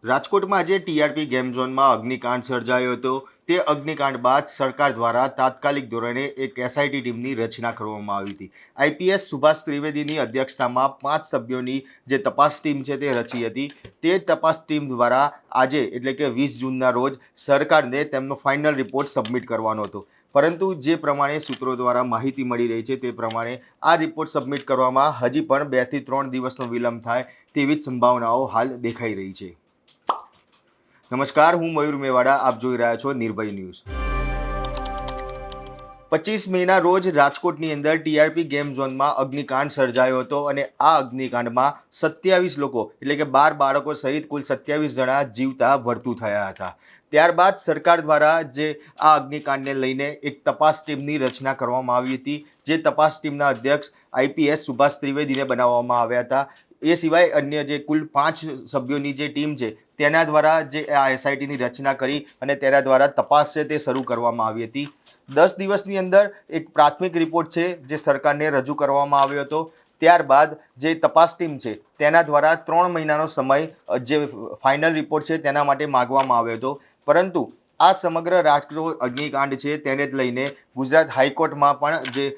રાજકોટમાં આજે TRP game ઝોનમાં અગ્નિકાંડ સર્જાયો હતો। તે અગ્નિકાંડ બાદ સરકાર દ્વારા તાત્કાલિક ધોરણે એક એસઆઈટી ટીમની રચના કરવામાં આવી હતી। આઈપીએસ સુભાષ ત્રિવેદીની અધ્યક્ષતામાં 5 સભ્યોની જે તપાસ ટીમ છે તે રચી હતી। તે તપાસ ટીમ દ્વારા આજે એટલે કે 20 જૂનના રોજ સરકારને તેમનો ફાઇનલ રિપોર્ટ સબમિટ કરવાનો હતો। પરંતુ જે પ્રમાણે સૂત્રો દ્વારા માહિતી મળી રહી છે તે પ્રમાણે આ રિપોર્ટ સબમિટ કરવામાં હજી પણ 2 થી 3 દિવસનો વિલંબ થાય તેવી જ સંભાવનાઓ હાલ દેખાઈ રહી છે। નમસ્કાર, હું મયુર મેવાડા, આપ જોઈ રહ્યા છો નિર્ભય ન્યૂઝ। 25 મેના રોજ રાજકોટની અંદર ટીઆરપી ગેમ ઝોનમાં અગ્નિકાંડ સર્જાયો હતો અને આ અગ્નિકાંડમાં 27 લોકો એટલે કે 12 બાળકો સહિત કુલ 27 જણા જીવતા ભરતું થયા હતા। ત્યારબાદ સરકાર દ્વારા જે આ અગ્નિકાંડને લઈને એક તપાસ ટીમની રચના કરવામાં આવી હતી, જે તપાસ ટીમના અધ્યક્ષ આઈપીએસ સુભાષ ત્રિવેદીને બનાવવામાં આવ્યા હતા। એ સિવાય અન્ય જે કુલ 5 સભ્યોની જે ટીમ છે તેના દ્વારા જે આ એસઆઈટીની રચના કરી અને તેના દ્વારા તપાસ છે તે શરૂ કરવામાં આવી હતી। 10 દિવસની અંદર એક પ્રાથમિક રિપોર્ટ છે જે સરકારને રજૂ કરવામાં આવ્યો હતો। ત્યારબાદ જે તપાસ ટીમ છે તેના દ્વારા 3 મહિનાનો સમય જે ફાઇનલ રિપોર્ટ છે તેના માટે માગવામાં આવ્યો હતો। પરંતુ આ સમગ્ર રાજકોટ અગ્નિકાંડ છે તેને જ લઈને ગુજરાત હાઈકોર્ટમાં પણ જે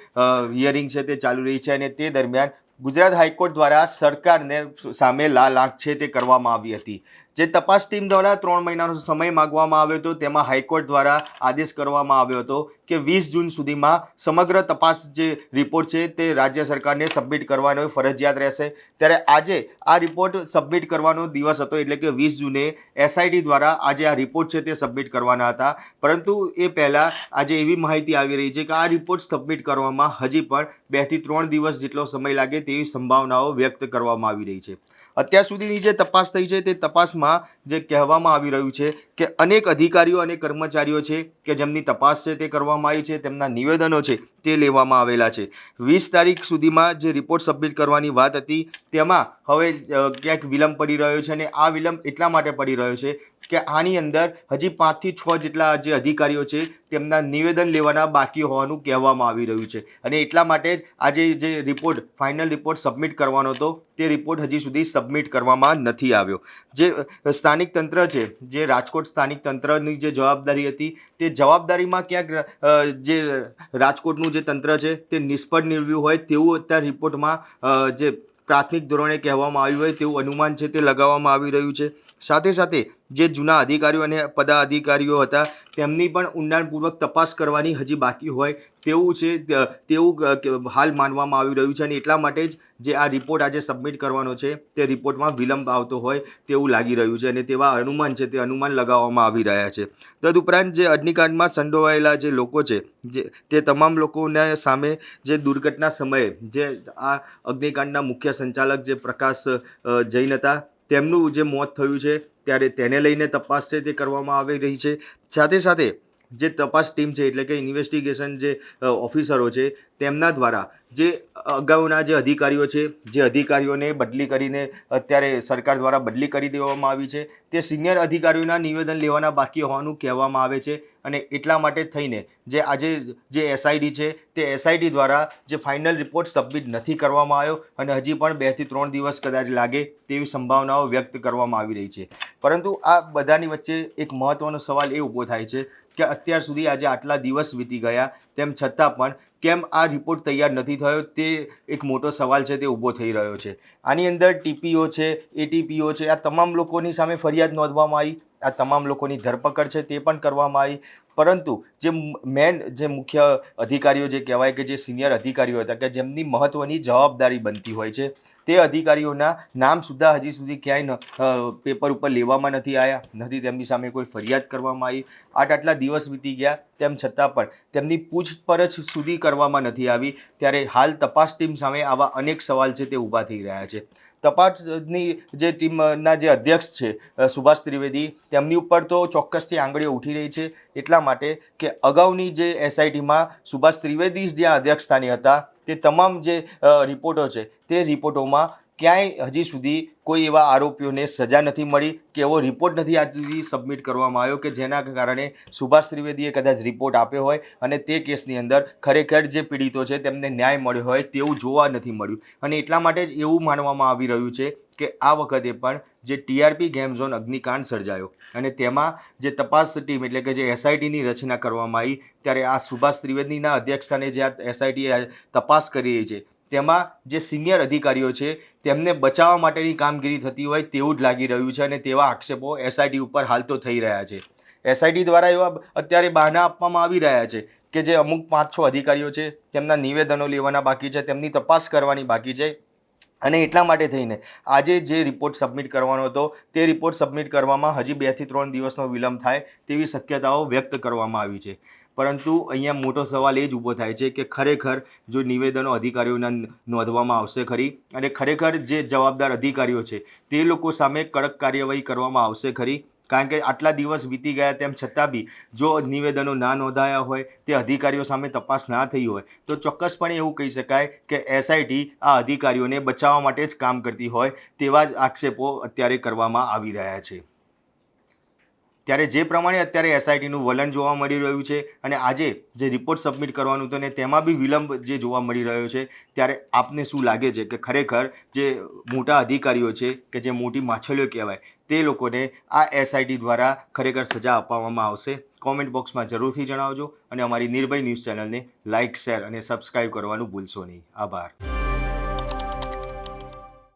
હિયરિંગ છે તે ચાલુ રહી છે અને તે દરમિયાન ગુજરાત હાઈકોર્ટ દ્વારા સરકારને સામે લાલ આંખ છે તે કરવામાં આવી હતી। જે તપાસ ટીમ દ્વારા 3 મહિનાનો સમય માંગવામાં આવ્યો હતો તેમાં હાઈકોર્ટ દ્વારા આદેશ કરવામાં આવ્યો હતો કે 20 જૂન સુધીમાં સમગ્ર તપાસ જે રિપોર્ટ છે તે રાજ્ય સરકારને સબમિટ કરવાનો ફરજિયાત રહેશે। ત્યારે આજે આ રિપોર્ટ સબમિટ કરવાનો દિવસ હતો એટલે કે 20 જૂને એસઆઈટી દ્વારા આજે આ રિપોર્ટ છે તે સબમિટ કરવાના હતા। પરંતુ એ પહેલાં આજે એવી માહિતી આવી રહી છે કે આ રિપોર્ટ સબમિટ કરવામાં હજી પણ 2 થી 3 દિવસ જેટલો સમય લાગે તેવી સંભાવનાઓ વ્યક્ત કરવામાં આવી રહી છે। અત્યાર સુધીની જે તપાસ થઈ છે તે તપાસમાં જે કહેવામાં આવી રહ્યું છે કે અનેક અધિકારીઓ અને કર્મચારીઓ છે કે જેમની તપાસ છે તે કરવામાં આવી છે, તેમના નિવેદનો છે તે લેવામાં આવેલા છે। 20 તારીખ સુધીમાં જે રિપોર્ટ સબમિટ કરવાની વાત હતી તેમાં હવે ક્યાંક વિલંબ પડી રહ્યો છે અને આ વિલંબ એટલા માટે પડી રહ્યો છે કે આની અંદર હજી 5 થી 6 જેટલા જે અધિકારીઓ છે તેમના નિવેદન લેવાના બાકી હોવાનું કહેવામાં આવી રહ્યું છે અને એટલા માટે જ આજે જે રિપોર્ટ ફાઇનલ રિપોર્ટ સબમિટ કરવાનો હતો તે રિપોર્ટ હજી સુધી સબમિટ કરવામાં નથી આવ્યો। જે સ્થાનિક તંત્ર છે, જે રાજકોટ સ્થાનિક તંત્રની જે જવાબદારી હતી તે જવાબદારીમાં ક્યાંક જે રાજકોટનું જે તંત્ર છે તે નિષ્ફળ નીવડ્યું હોય તેવું અત્યારે રિપોર્ટમાં જે પ્રાથમિક ધોરણે કહેવામાં આવ્યું હોય તેવું અનુમાન છે તે લગાવવામાં આવી રહ્યું છે। સાથે સાથે જે જૂના અધિકારીઓ અને પદાધિકારીઓ હતા તેમની પણ ઊંડાણપૂર્વક તપાસ કરવાની હજી બાકી હોય તેવું છે તેવું હાલ માનવામાં આવી રહ્યું છે અને એટલા માટે જ જે આ રિપોર્ટ આજે સબમિટ કરવાનો છે તે રિપોર્ટમાં વિલંબ આવતો હોય તેવું લાગી રહ્યું છે અને તેવા અનુમાન છે તે અનુમાન લગાવવામાં આવી રહ્યા છે। તદુપરાંત જે અગ્નિકાંડમાં સંડોવાયેલા જે લોકો છે તે તમામ લોકોને સામે જે દુર્ઘટના સમયે જે આ અગ્નિકાંડના મુખ્ય સંચાલક જે પ્રકાશ જૈન હતા તેમનું જે મોત થયું છે ત્યારે તેને લઈને તપાસ છે તે કરવામાં આવી રહી છે। સાથે સાથે જે તપાસ ટીમ છે એટલે કે ઇન્વેસ્ટિગેશન જે ઓફિસરો છે તેમના દ્વારા જે અગાઉના જે અધિકારીઓ છે જે અધિકારીઓને બદલી કરીને અત્યારે સરકાર દ્વારા બદલી કરી દેવામાં આવી છે તે સિનિયર અધિકારીઓના નિવેદન લેવાના બાકી હોવાનું કહેવામાં આવે છે અને એટલા માટે થઈને જે આજે જે એસઆઈટી છે તે એસઆઈટી દ્વારા જે ફાઇનલ રિપોર્ટ સબમિટ નથી કરવામાં આવ્યો અને હજી પણ 2 થી 3 દિવસ કદાચ લાગે તેવી સંભાવનાઓ વ્યક્ત કરવામાં આવી રહી છે। પરંતુ આ બધાની વચ્ચે એક મહત્વનો સવાલ એ ઊભો થાય છે કે અત્યાર સુધી આજે આટલા દિવસ વીતી ગયા તેમ છતાં પણ કેમ આ રિપોર્ટ તૈયાર નથી થયો તે એક મોટો સવાલ છે તે ઊભો થઈ રહ્યો છે। આની અંદર ટીપીઓ છે, એટીપીઓ છે, આ તમામ લોકોની સામે ફરિયાદ નોંધવામાં આવી, આ તમામ લોકોની ધરપકડ છે તે પણ કરવામાં આવી। પરંતુ જે જે મુખ્ય અધિકારીઓ જે કહેવાય કે જે સિનિયર અધિકારીઓ હતા કે જેમની મહત્ત્વની જવાબદારી બનતી હોય છે તે અધિકારીઓના નામ સુદ્ધા હજી સુધી ક્યાંય પેપર ઉપર લેવામાં નથી આવ્યા, નથી તેમની સામે કોઈ ફરિયાદ કરવામાં આવી। આટલા દિવસ વીતી ગયા તેમ છતાં પણ તેમની પૂછપરછ સુધી કરવામાં નથી આવી। ત્યારે હાલ તપાસ ટીમ સામે આવા અનેક સવાલ છે તે ઊભા થઈ રહ્યા છે। તપાસની જે ટીમના જે અધ્યક્ષ છે સુભાષ ત્રિવેદી તેમની ઉપર તો ચોક્કસથી આંગળીઓ ઉઠી રહી છે એટલા માટે કે અગાઉની જે એસઆઈટીમાં સુભાષ ત્રિવેદી જ્યાં અધ્યક્ષસ્થાને હતા તે તમામ જે રિપોર્ટો છે તે રિપોર્ટોમાં ક્યાંય હજી સુધી કોઈ એવા આરોપીઓને સજા નથી મળી કે એવો રિપોર્ટ નથી આજ સુધી સબમિટ કરવામાં આવ્યો કે જેના કારણે સુભાષ ત્રિવેદીએ કદાચ રિપોર્ટ આપ્યો હોય અને તે કેસની અંદર ખરેખર જે પીડિતો છે તેમને ન્યાય મળ્યો હોય તેવું જોવા નથી મળ્યું. અને એટલા માટે જ એવું માનવામાં આવી રહ્યું છે કે આ વખતે પણ જે ટીઆરપી ગેમ ઝોન અગ્નિકાંડ સર્જાયો અને તેમાં જે તપાસ ટીમ એટલે કે જે એસઆઈટીની રચના કરવામાં આવી, ત્યારે આ સુભાષ ત્રિવેદીના અધ્યક્ષસ્થાને જે આ એસઆઈટી તપાસ કરી રહી છે તેમાં જે સિનિયર અધિકારીઓ છે તેમને બચાવવા માટેની કામગીરી થતી હોય તેવું જ લાગી રહ્યું છે અને તેવા આક્ષેપો એસઆઈટી ઉપર હાલ તો થઈ રહ્યા છે. એસઆઈટી દ્વારા એવા અત્યારે બહાના આપવામાં આવી રહ્યા છે કે જે અમુક 5-6 અધિકારીઓ છે તેમના નિવેદનો લેવાના બાકી છે, તેમની તપાસ કરવાની બાકી છે અને એટલા માટે થઈને આજે જે રિપોર્ટ સબમિટ કરવાનો હતો તે રિપોર્ટ સબમિટ કરવામાં હજી 2 થી 3 દિવસનો વિલંબ થાય તેવી શક્યતાઓ વ્યક્ત કરવામાં આવી છે. પરંતુ અહીંયા મોટો સવાલ એ જ ઊભો થાય છે કે ખરેખર જો નિવેદનો અધિકારીઓના નોંધવામાં આવશે ખરી અને ખરેખર જે જવાબદાર અધિકારીઓ છે તે લોકો સામે કડક કાર્યવાહી કરવામાં આવશે ખરી, કારણ કે આટલા દિવસ વીતી ગયા તેમ છતાં બી જો નિવેદનો ના નોંધાયા હોય, તે અધિકારીઓ સામે તપાસ ના થઈ હોય તો ચોક્કસપણે એવું કહી શકાય કે એસઆઈટી આ અધિકારીઓને બચાવવા માટે જ કામ કરતી હોય તેવા જ આક્ષેપો અત્યારે કરવામાં આવી રહ્યા છે. ત્યારે જે પ્રમાણે અત્યારે એસઆઈટીનું વલણ જોવા મળી રહ્યું છે અને આજે જે રિપોર્ટ સબમિટ કરવાનું હતું ને તેમાં બી વિલંબ જે જોવા મળી રહ્યો છે, ત્યારે આપને શું લાગે છે કે ખરેખર જે મોટા અધિકારીઓ છે કે જે મોટી માછલીઓ કહેવાય તે લોકોને આ એસઆઈટી દ્વારા ખરેખર સજા આપવામાં આવશે? કોમેન્ટ બોક્સમાં જરૂરથી જણાવજો અને અમારી નિર્ભય ન્યૂઝ ચેનલને લાઇક, શેર અને સબસ્ક્રાઈબ કરવાનું ભૂલશો નહીં. આભાર.